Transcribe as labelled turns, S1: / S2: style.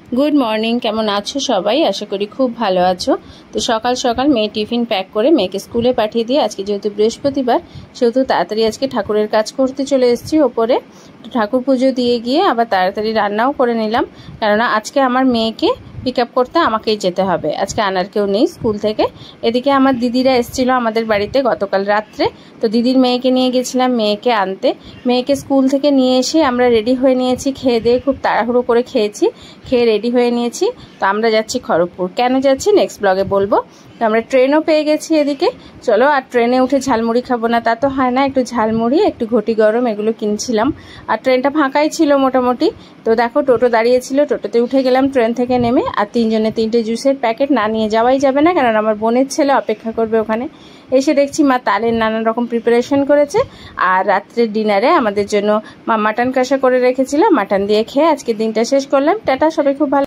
S1: Good morning केमन आछो सबाई आशा करी खूब भालो आछो। तो सकाल सकाल मेये टिफिन पैक करे मेयेके स्कूले पाठिये दिए आज के जेहेतु बृहस्पतिवार सेहेतु ताड़ाताड़ी आज के ठाकुरेर काज करते चले एसेछि ओपरे। ठाकुर पुजो दिए गिये आबार ताड़ाताड़ी रान्नाओ करे निलाम केनना आजके आमार मेयेके पिकआप करते आमाकेई जेते हबे। आजके आनार केउ नेই स्कूल थेके। एदिके आमार दिदिरा एसेछिलो आमादेर बाड़ीते गतकाल रात्रे। तो दिदिर मेयेके निये गेछिलाम मेयेके आनते। मेयेके स्कूल थेके निये एसे आमरा रेडी हये नियेछि, खेये दिये खूब ताड़ाहुड़ो करे खेयेछि, खेये रेडी हये नियेछि। तो आमरा जाচ্ছি खड़गपुर। केन जाচ্ছি नेक्स्ट ब्लगे बोलबो। तो आमरा ट्रेनও পেয়ে গেছি এদিকে। চলো আর ট্রেনে উঠে ঝালমুড়ি খাবো না তা তো হয় না, একটু ঝালমুড়ি একটু ঘটি গরম এগুলো কিনছিলাম। আর ট্রেনটা ফাঁকাই ছিল মোটামুটি। তো দেখো টোটো দাঁড়িয়ে ছিল, টোটোতে উঠে গেলাম ট্রেন থেকে নেমে। আর তিনজনে তিনটে জুসের প্যাকেট না নিয়ে যাওয়াই যাবে না, কারণ আমার বোনের ছেলে অপেক্ষা করবে ওখানে। এসে দেখছি মা তালের নানান রকম প্রিপারেশন করেছে। আর রাত্রের ডিনারে আমাদের জন্য মা মাটন কষা করে রেখেছিল, মাটন দিয়ে খেয়ে আজকে দিনটা শেষ করলাম। টাটা, সবাই খুব ভালো।